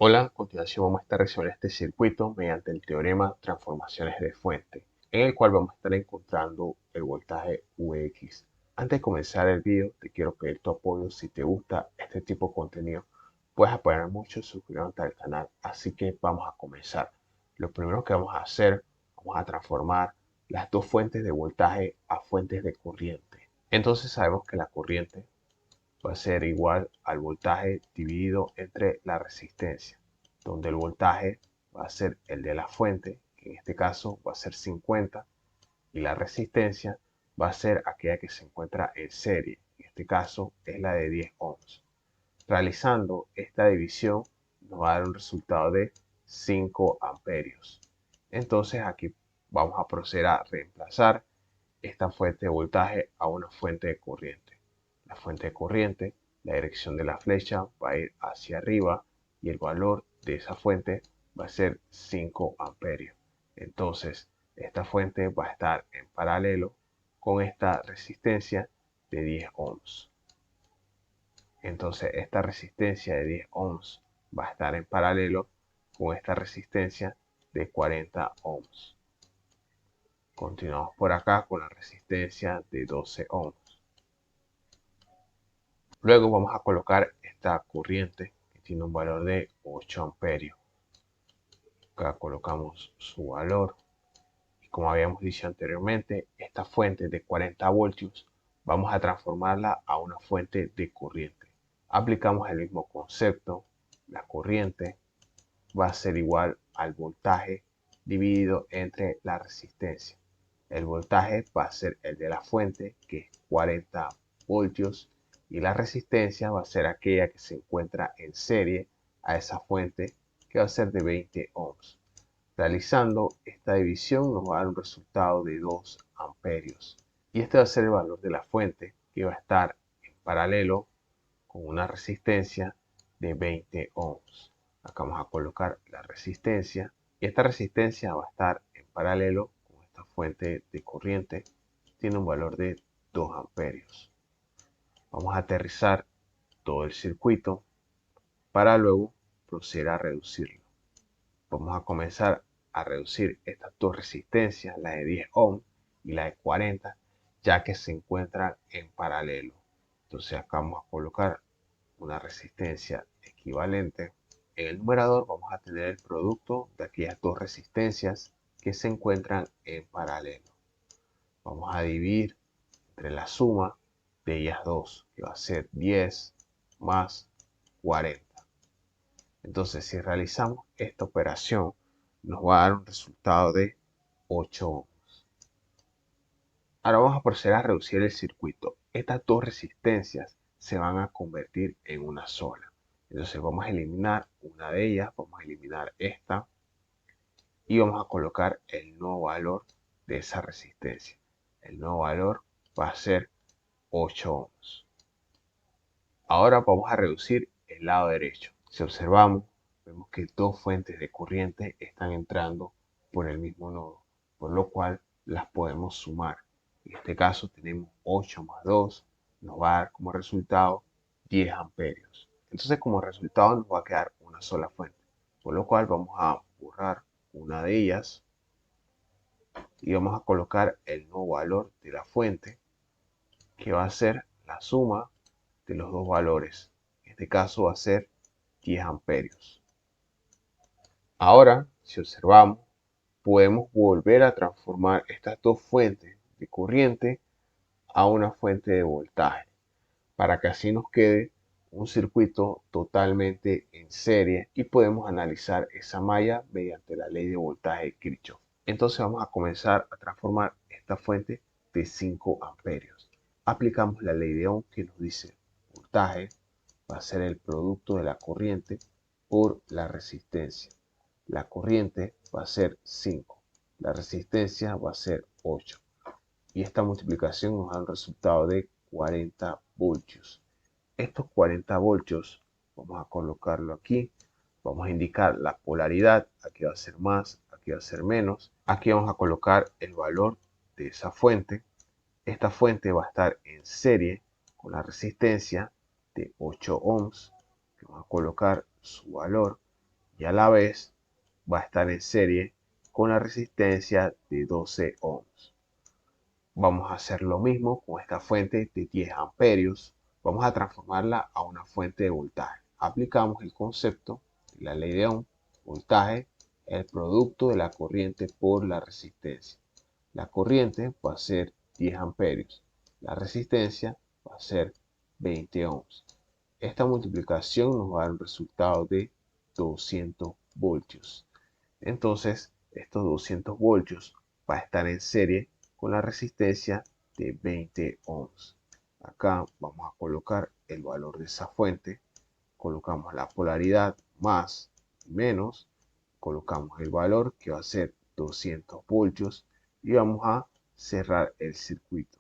Hola, a continuación vamos a estar resolviendo este circuito mediante el teorema transformaciones de fuente, en el cual vamos a estar encontrando el voltaje Vx. Antes de comenzar el video, te quiero pedir tu apoyo. Si te gusta este tipo de contenido, puedes apoyar mucho suscribiéndote al canal. Así que vamos a comenzar. Lo primero que vamos a hacer, vamos a transformar las dos fuentes de voltaje a fuentes de corriente. Entonces sabemos que la corriente va a ser igual al voltaje dividido entre la resistencia, donde el voltaje va a ser el de la fuente, que en este caso va a ser 50, y la resistencia va a ser aquella que se encuentra en serie, en este caso es la de 10 ohms. Realizando esta división nos va a dar un resultado de 5 amperios. Entonces aquí vamos a proceder a reemplazar esta fuente de voltaje a una fuente de corriente. La fuente de corriente, la dirección de la flecha va a ir hacia arriba y el valor de esa fuente va a ser 5 amperios. Entonces, esta fuente va a estar en paralelo con esta resistencia de 10 ohms. Entonces, esta resistencia de 10 ohms va a estar en paralelo con esta resistencia de 40 ohms. Continuamos por acá con la resistencia de 12 ohms. Luego vamos a colocar esta corriente que tiene un valor de 8 amperios. Acá colocamos su valor. Y como habíamos dicho anteriormente, esta fuente de 40 voltios vamos a transformarla a una fuente de corriente. Aplicamos el mismo concepto. La corriente va a ser igual al voltaje dividido entre la resistencia. El voltaje va a ser el de la fuente, que es 40 voltios, y la resistencia va a ser aquella que se encuentra en serie a esa fuente, que va a ser de 20 ohms. Realizando esta división nos va a dar un resultado de 2 amperios. Y este va a ser el valor de la fuente, que va a estar en paralelo con una resistencia de 20 ohms. Acá vamos a colocar la resistencia y esta resistencia va a estar en paralelo con esta fuente de corriente. Tiene un valor de 2 amperios. Vamos a aterrizar todo el circuito para luego proceder a reducirlo. Vamos a comenzar a reducir estas dos resistencias, la de 10 ohms y la de 40, ya que se encuentran en paralelo. Entonces acá vamos a colocar una resistencia equivalente. En el numerador vamos a tener el producto de aquellas dos resistencias que se encuentran en paralelo. Vamos a dividir entre la suma de ellas dos, que va a ser 10 más 40. Entonces, si realizamos esta operación, nos va a dar un resultado de 8 ohms. Ahora vamos a proceder a reducir el circuito. Estas dos resistencias se van a convertir en una sola. Entonces vamos a eliminar una de ellas, vamos a eliminar esta y vamos a colocar el nuevo valor de esa resistencia. El nuevo valor va a ser 8 ohms. Ahora vamos a reducir el lado derecho. Si observamos, vemos que dos fuentes de corriente están entrando por el mismo nodo, por lo cual las podemos sumar. En este caso tenemos 8 más 2, nos va a dar como resultado 10 amperios. Entonces como resultado nos va a quedar una sola fuente, por lo cual vamos a borrar una de ellas y vamos a colocar el nuevo valor de la fuente, que va a ser la suma de los dos valores. En este caso va a ser 10 amperios. Ahora, si observamos, podemos volver a transformar estas dos fuentes de corriente a una fuente de voltaje, para que así nos quede un circuito totalmente en serie y podemos analizar esa malla mediante la ley de voltaje de Kirchhoff. Entonces vamos a comenzar a transformar esta fuente de 5 amperios. Aplicamos la ley de Ohm, que nos dice voltaje va a ser el producto de la corriente por la resistencia. La corriente va a ser 5, la resistencia va a ser 8. Y esta multiplicación nos da un resultado de 40 voltios. Estos 40 voltios vamos a colocarlo aquí. Vamos a indicar la polaridad. Aquí va a ser más, aquí va a ser menos. Aquí vamos a colocar el valor de esa fuente. Esta fuente va a estar en serie con la resistencia de 8 ohms, que vamos a colocar su valor, y a la vez va a estar en serie con la resistencia de 12 ohms. Vamos a hacer lo mismo con esta fuente de 10 amperios. Vamos a transformarla a una fuente de voltaje. Aplicamos el concepto de la ley de Ohm. Voltaje, el producto de la corriente por la resistencia. La corriente va a ser 10 amperios. La resistencia va a ser 20 ohms. Esta multiplicación nos va a dar un resultado de 200 voltios. Entonces, estos 200 voltios va a estar en serie con la resistencia de 20 ohms. Acá vamos a colocar el valor de esa fuente. Colocamos la polaridad más y menos. Colocamos el valor que va a ser 200 voltios y vamos a cerrar el circuito.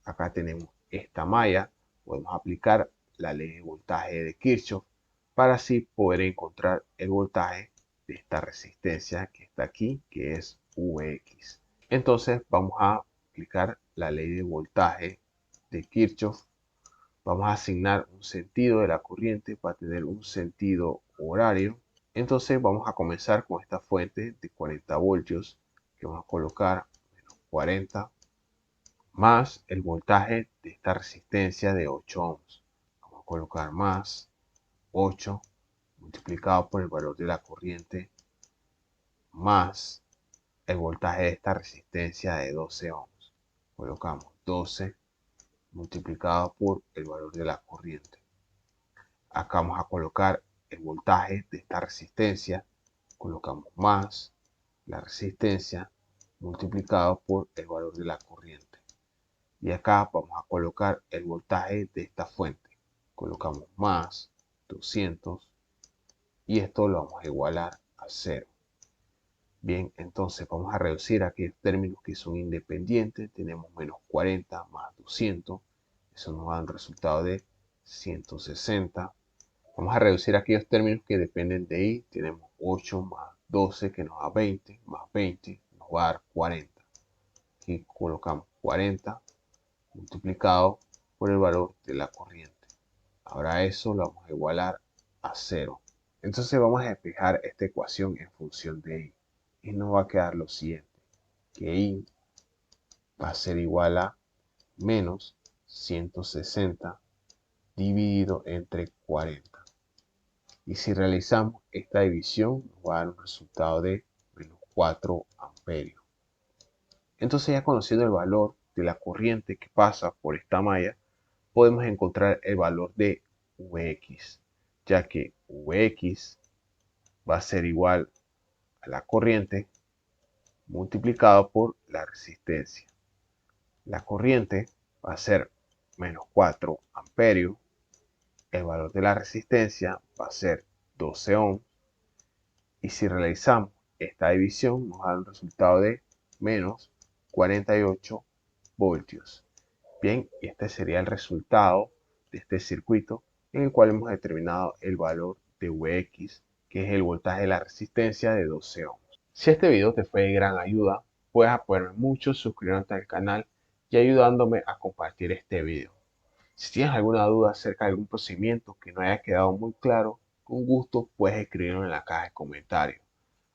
Acá tenemos esta malla. Podemos aplicar la ley de voltaje de Kirchhoff para así poder encontrar el voltaje de esta resistencia que está aquí, que es Vx. Entonces vamos a aplicar la ley de voltaje de Kirchhoff. Vamos a asignar un sentido de la corriente para tener un sentido horario. Entonces vamos a comenzar con esta fuente de 40 voltios que vamos a colocar menos 40 más el voltaje de esta resistencia de 8 ohms. Vamos a colocar más 8 multiplicado por el valor de la corriente más el voltaje de esta resistencia de 12 ohms. Colocamos 12 multiplicado por el valor de la corriente. Acá vamos a colocar el voltaje de esta resistencia. Colocamos más la resistencia multiplicado por el valor de la corriente. Y acá vamos a colocar el voltaje de esta fuente. Colocamos más 200 y esto lo vamos a igualar a 0. Bien, entonces vamos a reducir aquellos términos que son independientes. Tenemos menos 40 más 200. Eso nos da un resultado de 160. Vamos a reducir aquellos términos que dependen de i. Tenemos 8 más 12 que nos da 20, más 20 nos va a dar 40. Aquí colocamos 40 multiplicado por el valor de la corriente. Ahora eso lo vamos a igualar a 0. Entonces vamos a despejar esta ecuación en función de i. Y nos va a quedar lo siguiente, que i va a ser igual a menos 160 dividido entre 40. Y si realizamos esta división, nos va a dar un resultado de menos 4 amperios. Entonces, ya conociendo el valor de la corriente que pasa por esta malla, podemos encontrar el valor de Vx, ya que Vx va a ser igual a la corriente multiplicado por la resistencia. La corriente va a ser menos 4 amperios. El valor de la resistencia va a ser 12 ohms. Y si realizamos esta división, nos da un resultado de menos 48 voltios. Bien, este sería el resultado de este circuito en el cual hemos determinado el valor de Vx, que es el voltaje de la resistencia de 12 ohms. Si este video te fue de gran ayuda, puedes apoyarme mucho suscribiéndote al canal y ayudándome a compartir este video. Si tienes alguna duda acerca de algún procedimiento que no haya quedado muy claro, con gusto puedes escribirlo en la caja de comentarios.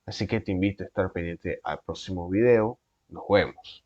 Así que te invito a estar pendiente al próximo video. Nos vemos.